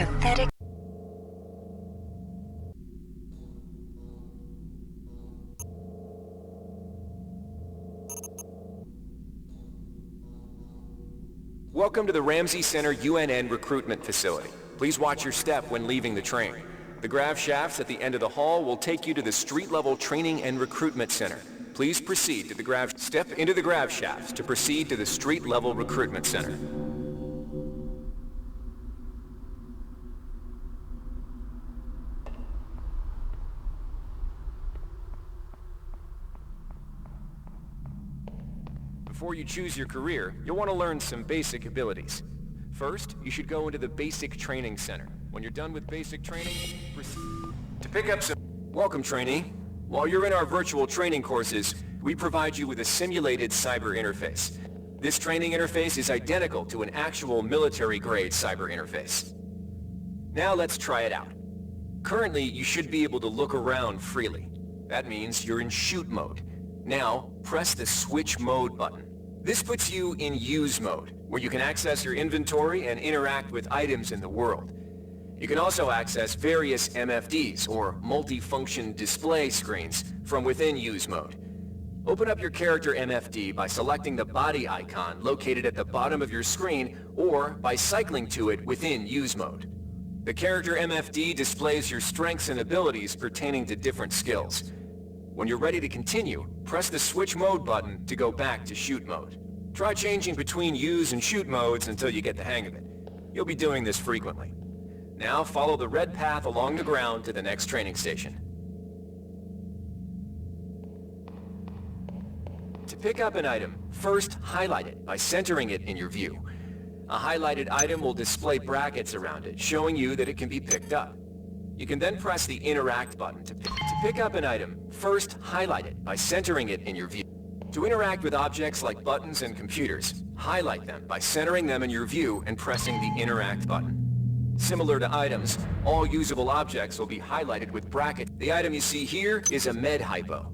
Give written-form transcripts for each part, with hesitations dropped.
pathetic. Welcome to the Ramsey Center UNN Recruitment Facility. Please watch your step when leaving the train. The grav shafts at the end of the hall will take you to the street-level training and recruitment center. Please proceed to the step into the grav shafts to proceed to the street-level recruitment center. Before you choose your career, you'll want to learn some basic abilities. First, you should go into the Basic Training Center. When you're done with basic training, to pick up some... Welcome, trainee. While you're in our virtual training courses, we provide you with a simulated cyber interface. This training interface is identical to an actual military-grade cyber interface. Now let's try it out. Currently, you should be able to look around freely. That means you're in shoot mode. Now, press the Switch Mode button. This puts you in Use mode, where you can access your inventory and interact with items in the world. You can also access various MFDs, or multi-function display screens, from within Use mode. Open up your character MFD by selecting the body icon located at the bottom of your screen, or by cycling to it within Use mode. The character MFD displays your strengths and abilities pertaining to different skills. When you're ready to continue, press the Switch Mode button to go back to Shoot mode. Try changing between Use and Shoot modes until you get the hang of it. You'll be doing this frequently. Now follow the red path along the ground to the next training station. To pick up an item, first highlight it by centering it in your view. A highlighted item will display brackets around it, showing you that it can be picked up. You can then press the Interact button to pick up an item. First, highlight it by centering it in your view. To interact with objects like buttons and computers, highlight them by centering them in your view and pressing the Interact button. Similar to items, all usable objects will be highlighted with brackets. The item you see here is a med hypo.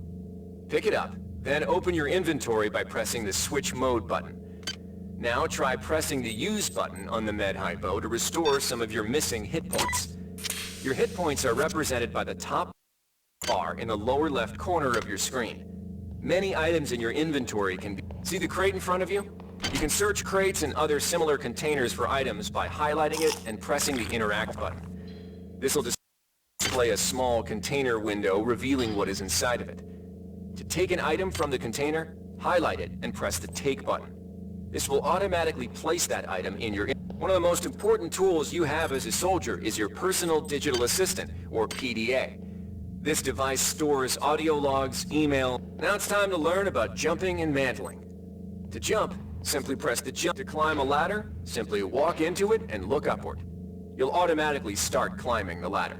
Pick it up, then open your inventory by pressing the Switch Mode button. Now try pressing the Use button on the med hypo to restore some of your missing hit points. Your hit points are represented by the top bar in the lower left corner of your screen. Many items in your inventory can be... See the crate in front of you? You can search crates and other similar containers for items by highlighting it and pressing the Interact button. This will display a small container window revealing what is inside of it. To take an item from the container, highlight it and press the Take button. This will automatically place that item in your... One of the most important tools you have as a soldier is your Personal Digital Assistant, or PDA. This device stores audio logs, email... Now it's time to learn about jumping and mantling. To jump, simply press the jump. To climb a ladder, simply walk into it and look upward. You'll automatically start climbing the ladder.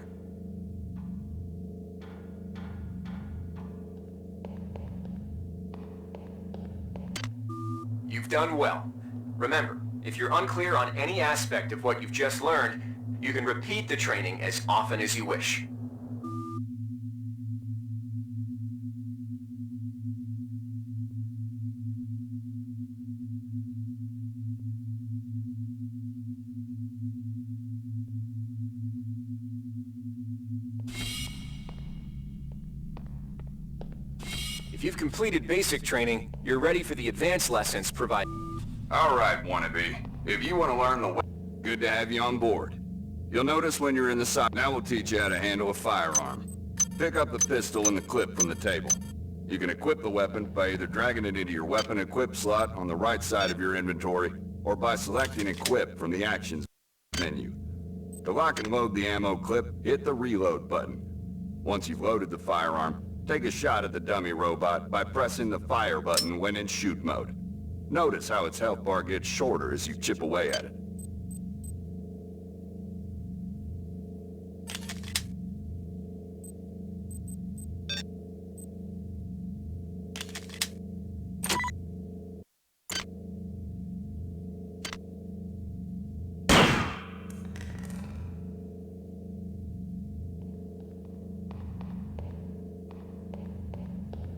You've done well. Remember, if you're unclear on any aspect of what you've just learned, you can repeat the training as often as you wish. If you've completed basic training, you're ready for the advanced lessons provided. All right, wannabe. If you want to learn the way, good to have you on board. You'll notice when you're in the side. Now we'll teach you how to handle a firearm. Pick up the pistol and the clip from the table. You can equip the weapon by either dragging it into your weapon equip slot on the right side of your inventory, or by selecting Equip from the Actions menu. To lock and load the ammo clip, hit the Reload button. Once you've loaded the firearm, take a shot at the dummy robot by pressing the Fire button when in Shoot mode. Notice how its health bar gets shorter as you chip away at it.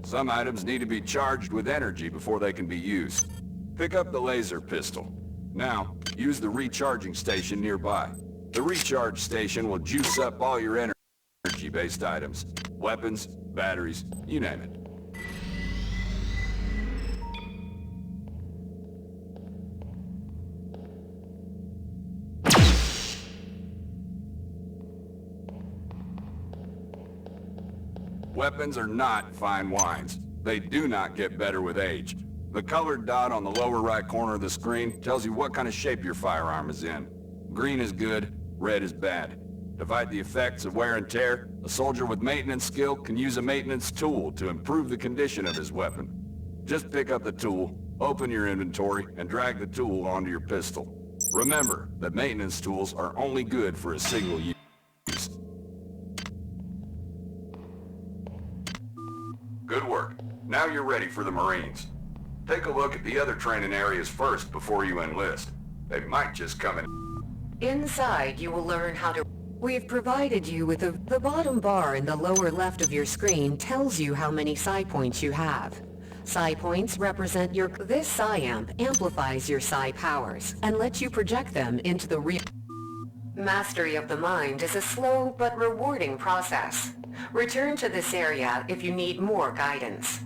Some items need to be charged with energy before they can be used. Pick up the laser pistol. Now, use the recharging station nearby. The recharge station will juice up all your energy-based items. Weapons, batteries, you name it. Weapons are not fine wines. They do not get better with age. The colored dot on the lower right corner of the screen tells you what kind of shape your firearm is in. Green is good, red is bad. To fight the effects of wear and tear, a soldier with maintenance skill can use a maintenance tool to improve the condition of his weapon. Just pick up the tool, open your inventory, and drag the tool onto your pistol. Remember that maintenance tools are only good for a single use. Good work. Now you're ready for the Marines. Take a look at the other training areas first before you enlist. They might just come in. Inside, you will learn how to... We've provided you with the bottom bar in the lower left of your screen tells you how many psi points you have. Psi points represent your... This psi amp amplifies your psi powers and lets you project them into the real... Mastery of the mind is a slow but rewarding process. Return to this area if you need more guidance.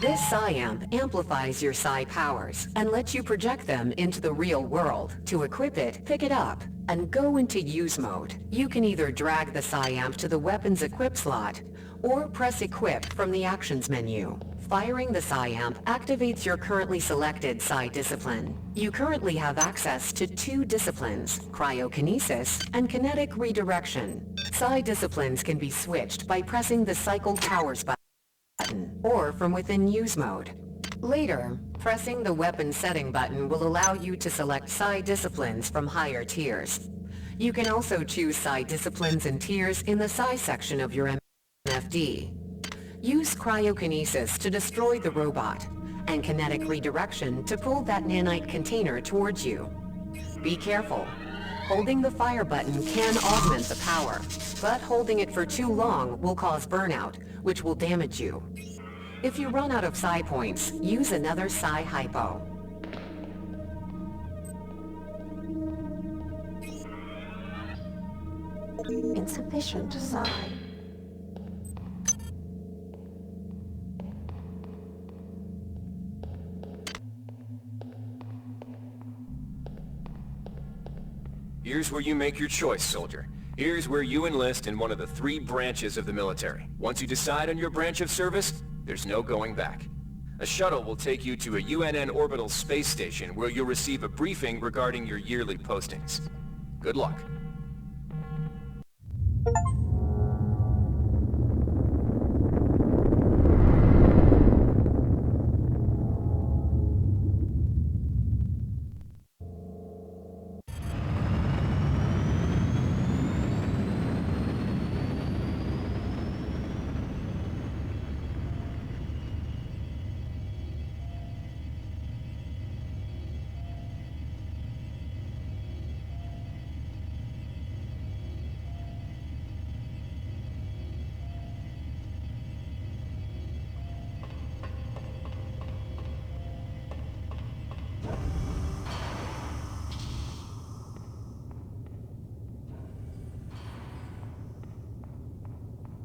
This psi amp amplifies your psi powers and lets you project them into the real world. To equip it, pick it up and go into use mode. You can either drag the psi amp to the weapons equip slot or press equip from the actions menu. Firing the psi amp activates your currently selected psi discipline. You currently have access to 2 disciplines, cryokinesis and kinetic redirection. Psi disciplines can be switched by pressing the cycle powers button or from within use mode. Later, pressing the weapon setting button will allow you to select psi disciplines from higher tiers. You can also choose psi disciplines and tiers in the psi section of your MFD. Use cryokinesis to destroy the robot, and kinetic redirection to pull that nanite container towards you. Be careful. Holding the fire button can augment the power, but holding it for too long will cause burnout, which will damage you. If you run out of psi points, use another psi hypo. Insufficient psi. Here's where you make your choice, soldier. Here's where you enlist in one of the 3 branches of the military. Once you decide on your branch of service, there's no going back. A shuttle will take you to a UNN orbital space station where you'll receive a briefing regarding your yearly postings. Good luck.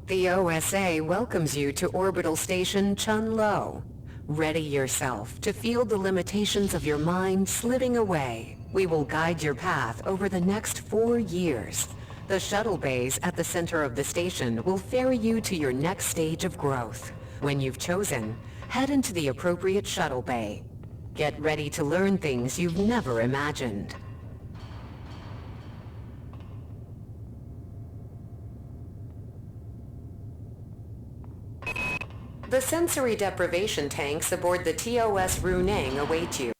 The OSA welcomes you to Orbital Station Chun-Lo. Ready yourself to feel the limitations of your mind slipping away. We will guide your path over the next 4 years. The shuttle bays at the center of the station will ferry you to your next stage of growth. When you've chosen, head into the appropriate shuttle bay. Get ready to learn things you've never imagined. The sensory deprivation tanks aboard the TOS Runang await you.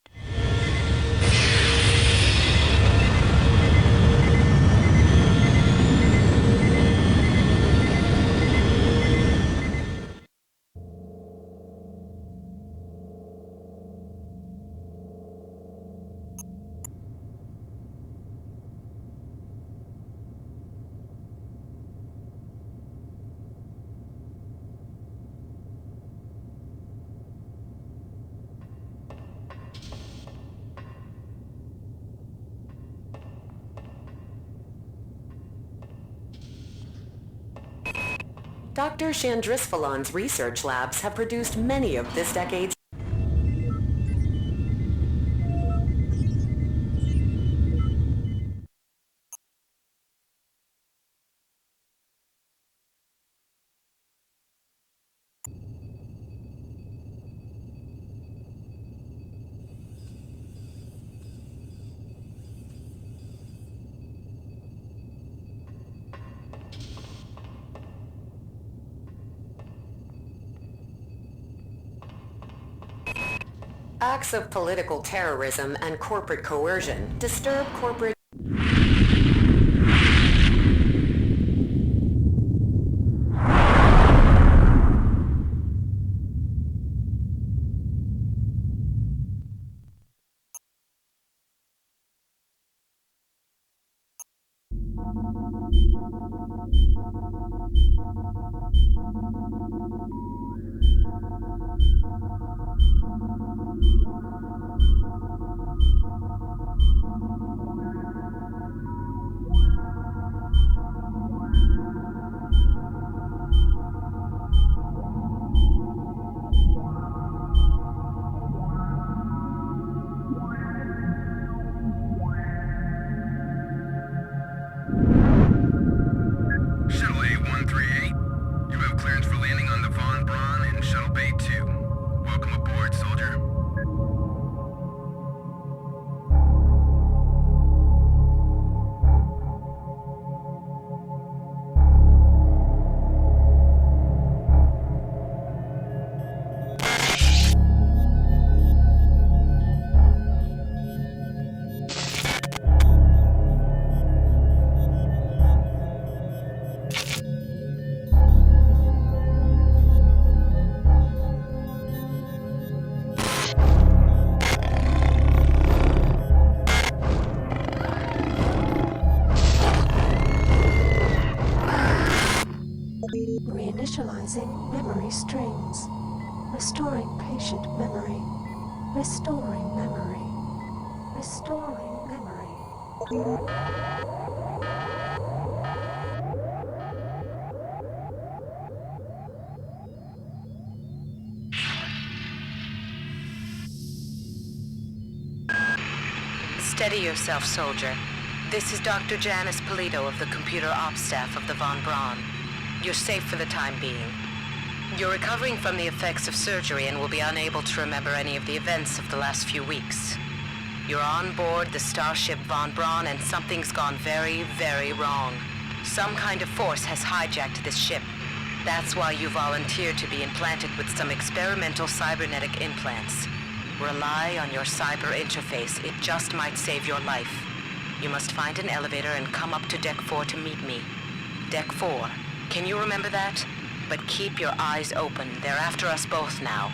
Dr. Chandrisvalan's research labs have produced many of this decade's acts of political terrorism and corporate coercion disturb corporate Shuttle A-138, you have clearance for landing on the Von Braun in Shuttle Bay 2. Welcome aboard, soldier. Reinitializing memory strings. Restoring patient memory. Restoring memory. Restoring memory. Steady yourself, soldier. This is Dr. Janice Polito of the Computer Ops staff of the Von Braun. You're safe for the time being. You're recovering from the effects of surgery and will be unable to remember any of the events of the last few weeks. You're on board the starship Von Braun and something's gone very, very wrong. Some kind of force has hijacked this ship. That's why you volunteered to be implanted with some experimental cybernetic implants. Rely on your cyber interface. It just might save your life. You must find an elevator and come up to Deck 4 to meet me. Deck 4. Can you remember that? But keep your eyes open. They're after us both now.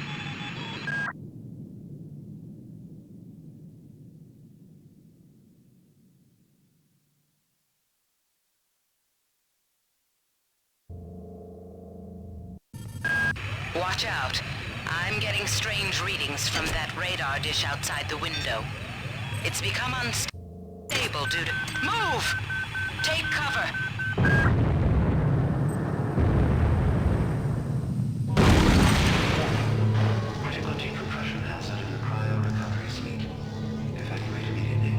Watch out. I'm getting strange readings from that radar dish outside the window. It's become unstable due to... Move! Take cover! Critical decompression hazard in the cryo recovery suite. Evacuate immediately.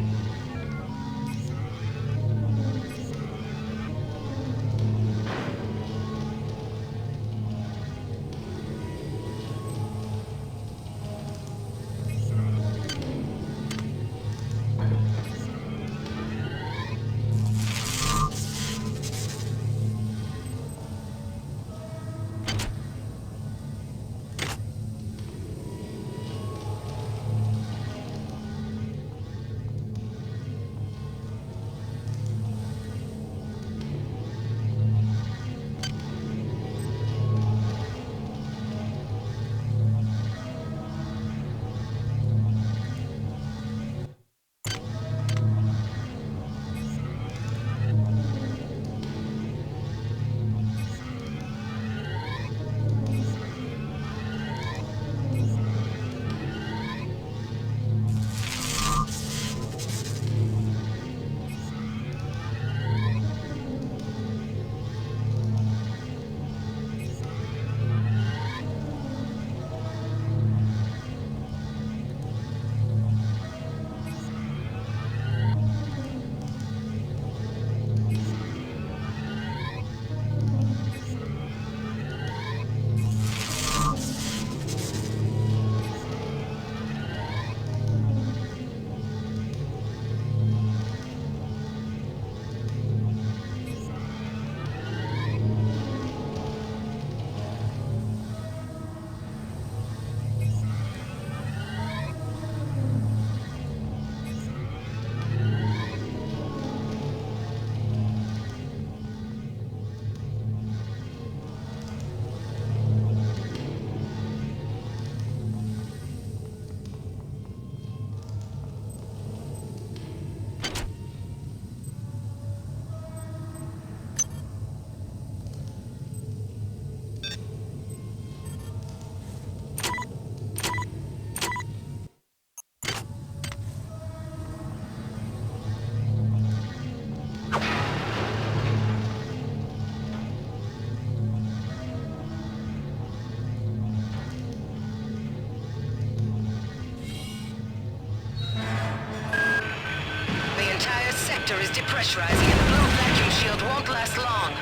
is depressurizing and the blue vacuum shield won't last long.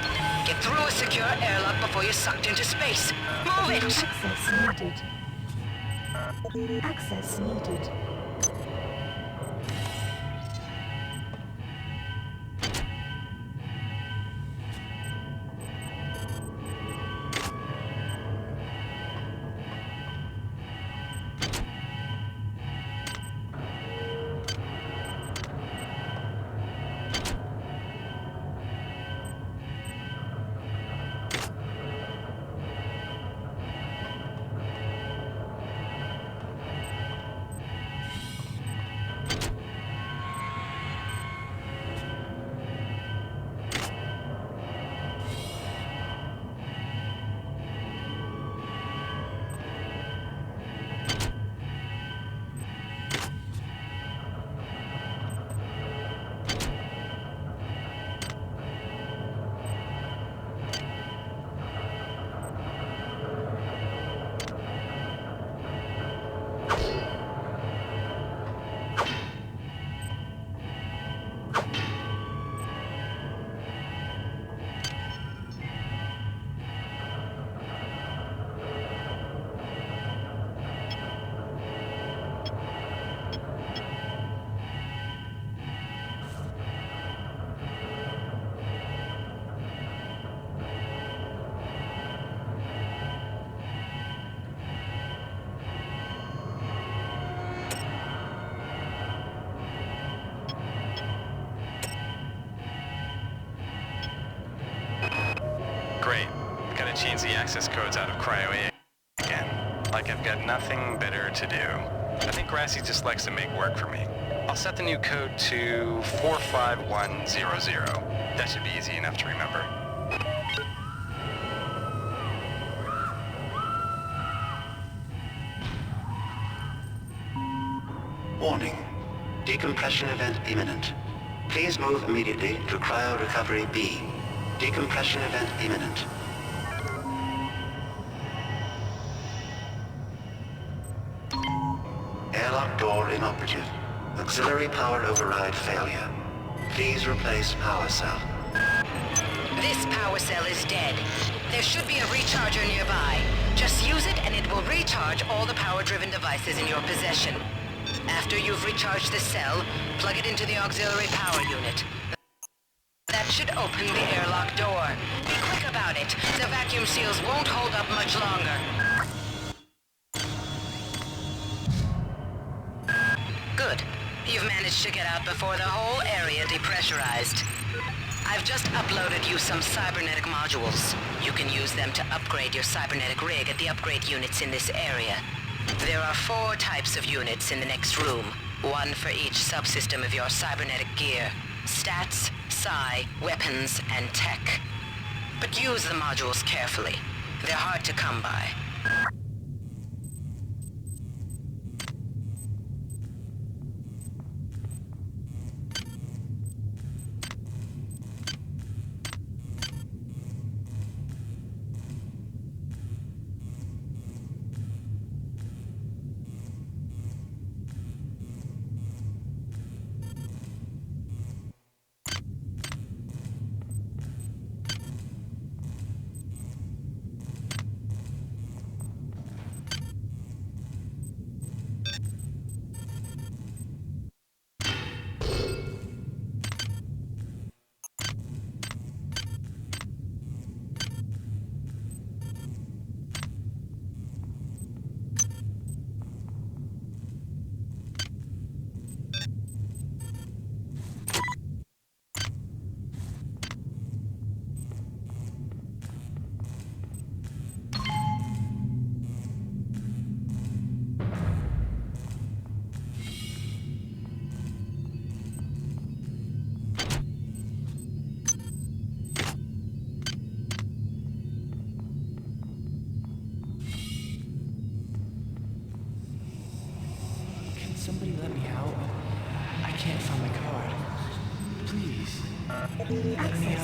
Get through a secure airlock before you're sucked into space. Move it! Access needed. Access needed. Great. Gotta change the access codes out of Cryo A again. Like I've got nothing better to do. I think Grassy just likes to make work for me. I'll set the new code to 45100. That should be easy enough to remember. Warning. Decompression event imminent. Please move immediately to Cryo Recovery B. Decompression event imminent. Airlock door inoperative. Auxiliary power override failure. Please replace power cell. This power cell is dead. There should be a recharger nearby. Just use it and it will recharge all the power-driven devices in your possession. After you've recharged the cell, plug it into the auxiliary power unit. That should open the airlock door. Be quick about it. The vacuum seals won't hold up much longer. Good. You've managed to get out before the whole area depressurized. I've just uploaded you some cybernetic modules. You can use them to upgrade your cybernetic rig at the upgrade units in this area. There are 4 types of units in the next room. 1 for each subsystem of your cybernetic gear. Stats, psi, weapons, and tech. But use the modules carefully. They're hard to come by. Somebody let me out. I can't find my card. Please. Let me out of here.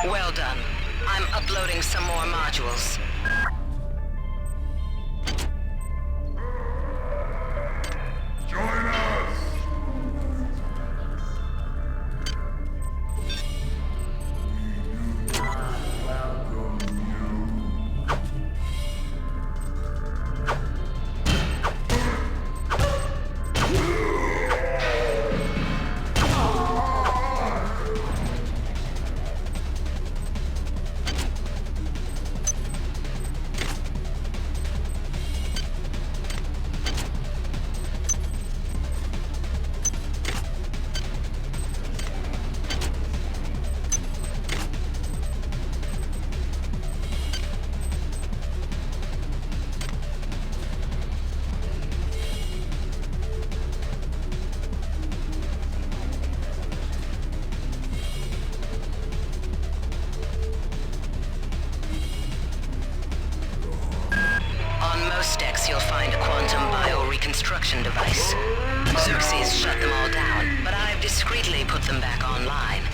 Well done. I'm uploading some more modules. Join us! Most decks you'll find a quantum bioreconstruction device. Xerxes shut them all down, but I've discreetly put them back online.